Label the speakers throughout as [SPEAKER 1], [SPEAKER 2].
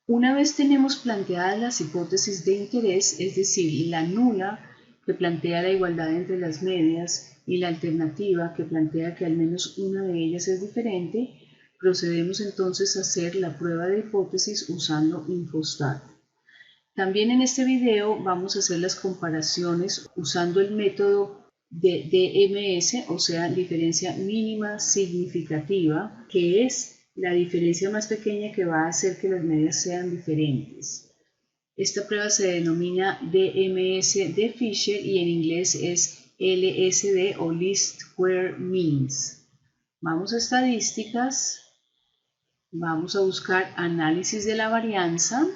[SPEAKER 1] Una vez tenemos planteadas las hipótesis de interés, es decir, la nula que plantea la igualdad entre las medias y la alternativa que plantea que al menos una de ellas es diferente, procedemos entonces a hacer la prueba de hipótesis usando Infostat. También en este video vamos a hacer las comparaciones usando el método de DMS, o sea, diferencia mínima significativa, que es la diferencia más pequeña que va a hacer que las medias sean diferentes. Esta prueba se denomina DMS de Fisher y en inglés es LSD o Least Square Means. Vamos a estadísticas, vamos a buscar análisis de la varianza.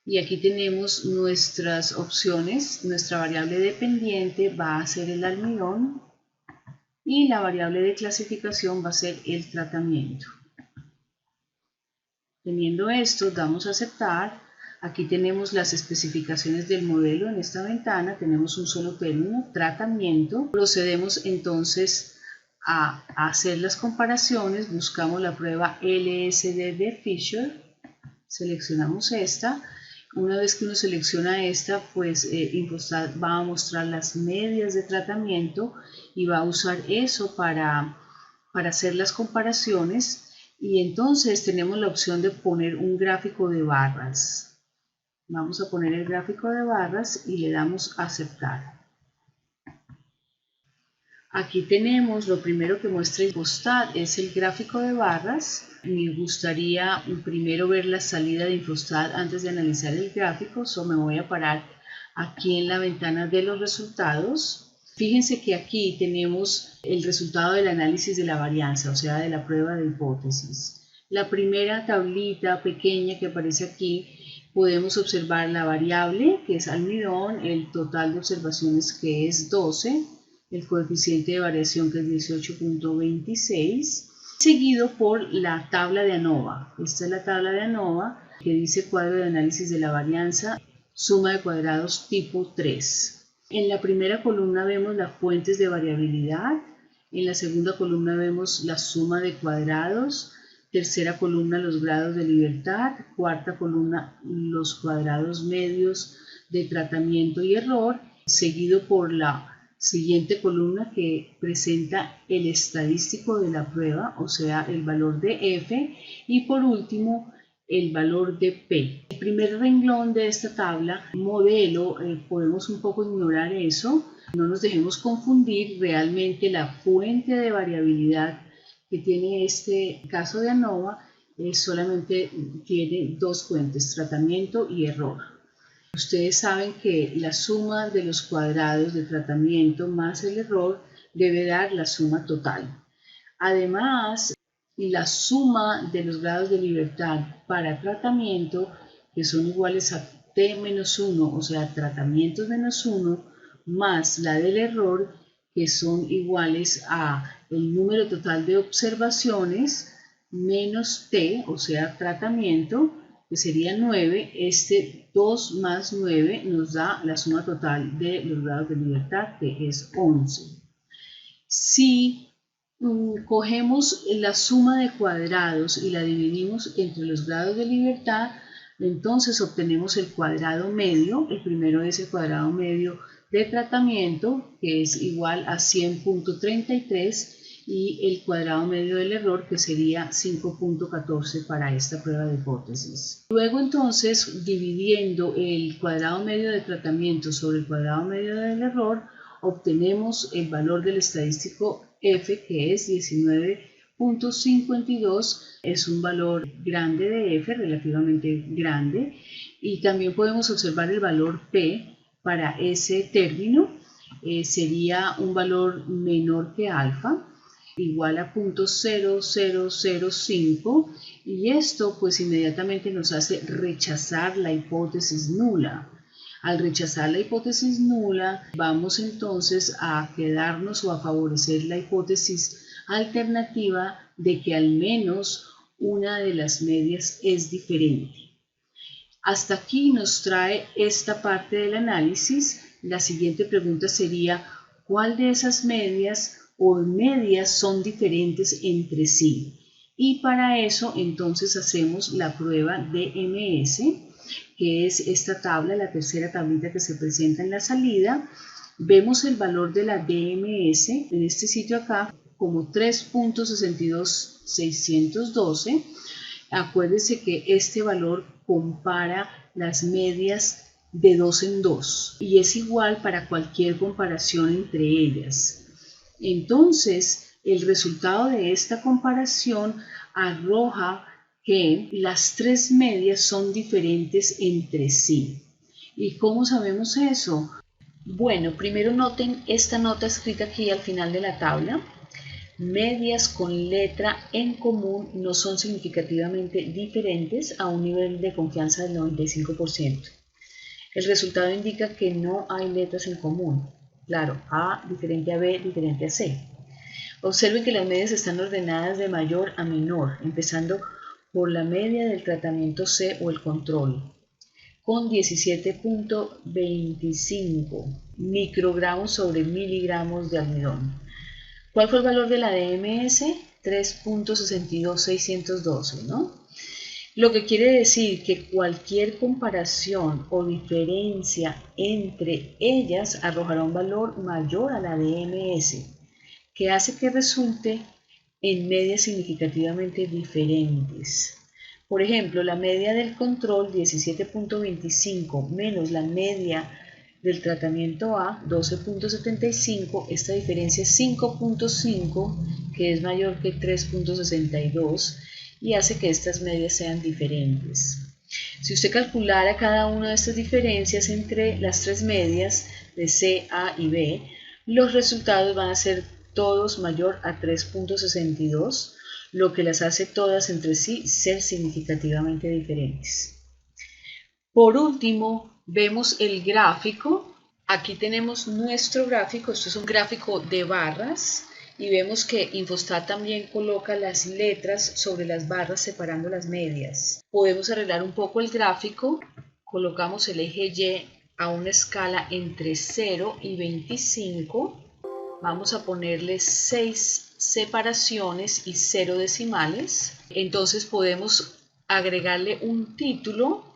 [SPEAKER 1] Y aquí tenemos nuestras opciones. Nuestra variable dependiente va a ser el almidón y la variable de clasificación va a ser el tratamiento. Teniendo esto, damos a aceptar. Aquí tenemos las especificaciones del modelo en esta ventana. Tenemos un solo término, tratamiento. Procedemos entonces a hacer las comparaciones. Buscamos la prueba LSD de Fisher. Seleccionamos esta. Una vez que uno selecciona esta, pues Infostat va a mostrar las medias de tratamiento y va a usar eso para hacer las comparaciones. Y entonces tenemos la opción de poner un gráfico de barras. Vamos a poner el gráfico de barras y le damos a aceptar. Aquí tenemos lo primero que muestra Infostat, es el gráfico de barras. Me gustaría primero ver la salida de Infostat antes de analizar el gráfico, me voy a parar aquí en la ventana de los resultados. Fíjense que aquí tenemos el resultado del análisis de la varianza, o sea, de la prueba de hipótesis. La primera tablita pequeña que aparece aquí, podemos observar la variable, que es almidón, el total de observaciones, que es 12, el coeficiente de variación, que es 18.26, seguido por la tabla de ANOVA. Esta es la tabla de ANOVA que dice cuadro de análisis de la varianza, suma de cuadrados tipo 3. En la primera columna vemos las fuentes de variabilidad, en la segunda columna vemos la suma de cuadrados, tercera columna los grados de libertad, cuarta columna los cuadrados medios de tratamiento y error, seguido por la siguiente columna que presenta el estadístico de la prueba, o sea, el valor de F, y por último el valor de P. El primer renglón de esta tabla, modelo, podemos un poco ignorar eso, no nos dejemos confundir. Realmente la fuente de variabilidad que tiene este caso de ANOVA solamente tiene dos fuentes, tratamiento y error. Ustedes saben que la suma de los cuadrados de tratamiento más el error debe dar la suma total. Además, la suma de los grados de libertad para tratamiento, que son iguales a T-1, o sea, tratamientos menos 1, más la del error, que son iguales a el número total de observaciones menos T, o sea, tratamiento, que sería 9, este 2 más 9 nos da la suma total de los grados de libertad, que es 11. Si cogemos la suma de cuadrados y la dividimos entre los grados de libertad, entonces obtenemos el cuadrado medio. El primero es el cuadrado medio de tratamiento, que es igual a 100.33, y el cuadrado medio del error, que sería 5.14 para esta prueba de hipótesis. Luego entonces, dividiendo el cuadrado medio de tratamiento sobre el cuadrado medio del error, obtenemos el valor del estadístico F, que es 19.52, es un valor grande de F, relativamente grande, y también podemos observar el valor P para ese término, sería un valor menor que alfa, igual a 0.0005, y esto pues inmediatamente nos hace rechazar la hipótesis nula. Al rechazar la hipótesis nula, vamos entonces a quedarnos o a favorecer la hipótesis alternativa de que al menos una de las medias es diferente. Hasta aquí nos trae esta parte del análisis. La siguiente pregunta sería, ¿cuál de esas medias o medias son diferentes entre sí? Y para eso entonces hacemos la prueba DMS, que es esta tabla, la tercera tablita que se presenta en la salida. Vemos el valor de la DMS en este sitio acá como 3.62612. Acuérdense que este valor compara las medias de 2 en 2 y es igual para cualquier comparación entre ellas. Entonces, el resultado de esta comparación arroja que las tres medias son diferentes entre sí. ¿Y cómo sabemos eso? Bueno, primero noten esta nota escrita aquí al final de la tabla. Medias con letra en común no son significativamente diferentes a un nivel de confianza del 95%. El resultado indica que no hay letras en común. Claro, A diferente a B diferente a C. Observen que las medias están ordenadas de mayor a menor, empezando por la media del tratamiento C o el control, con 17.25 microgramos sobre miligramos de almidón. ¿Cuál fue el valor de la DMS? 3.62612, ¿no? Lo que quiere decir que cualquier comparación o diferencia entre ellas arrojará un valor mayor a la DMS, que hace que resulte en medias significativamente diferentes. Por ejemplo, la media del control 17.25 menos la media del tratamiento A 12.75, esta diferencia es 5.5, que es mayor que 3.62 y hace que estas medias sean diferentes. Si usted calculara cada una de estas diferencias entre las tres medias de C, A y B, los resultados van a ser todos mayor a 3.62, lo que las hace todas entre sí ser significativamente diferentes. Por último, vemos el gráfico. Aquí tenemos nuestro gráfico, esto es un gráfico de barras y vemos que Infostat también coloca las letras sobre las barras separando las medias. Podemos arreglar un poco el gráfico, colocamos el eje Y a una escala entre 0 y 25. Vamos a ponerle 6 separaciones y 0 decimales. Entonces podemos agregarle un título.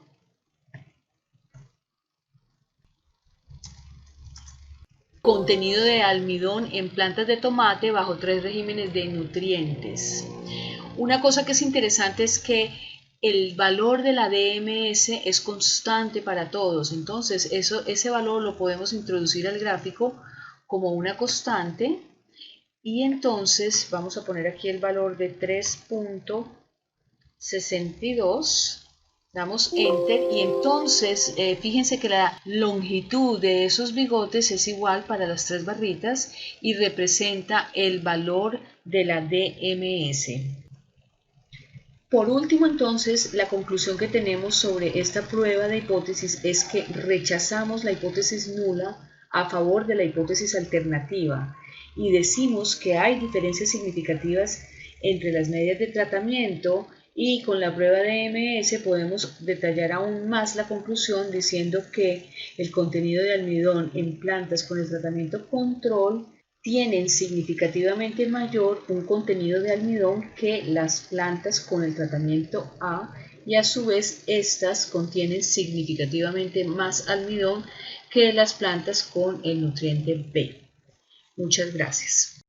[SPEAKER 1] Contenido de almidón en plantas de tomate bajo 3 regímenes de nutrientes. Una cosa que es interesante es que el valor de la DMS es constante para todos. Entonces ese valor lo podemos introducir al gráfico como una constante y entonces vamos a poner aquí el valor de 3.62, damos enter y entonces fíjense que la longitud de esos bigotes es igual para las tres barritas y representa el valor de la DMS. Por último, entonces, la conclusión que tenemos sobre esta prueba de hipótesis es que rechazamos la hipótesis nula a favor de la hipótesis alternativa y decimos que hay diferencias significativas entre las medias de tratamiento y con la prueba de DMS podemos detallar aún más la conclusión diciendo que el contenido de almidón en plantas con el tratamiento control tienen significativamente mayor un contenido de almidón que las plantas con el tratamiento A y a su vez estas contienen significativamente más almidón que las plantas con el nutriente B. Muchas gracias.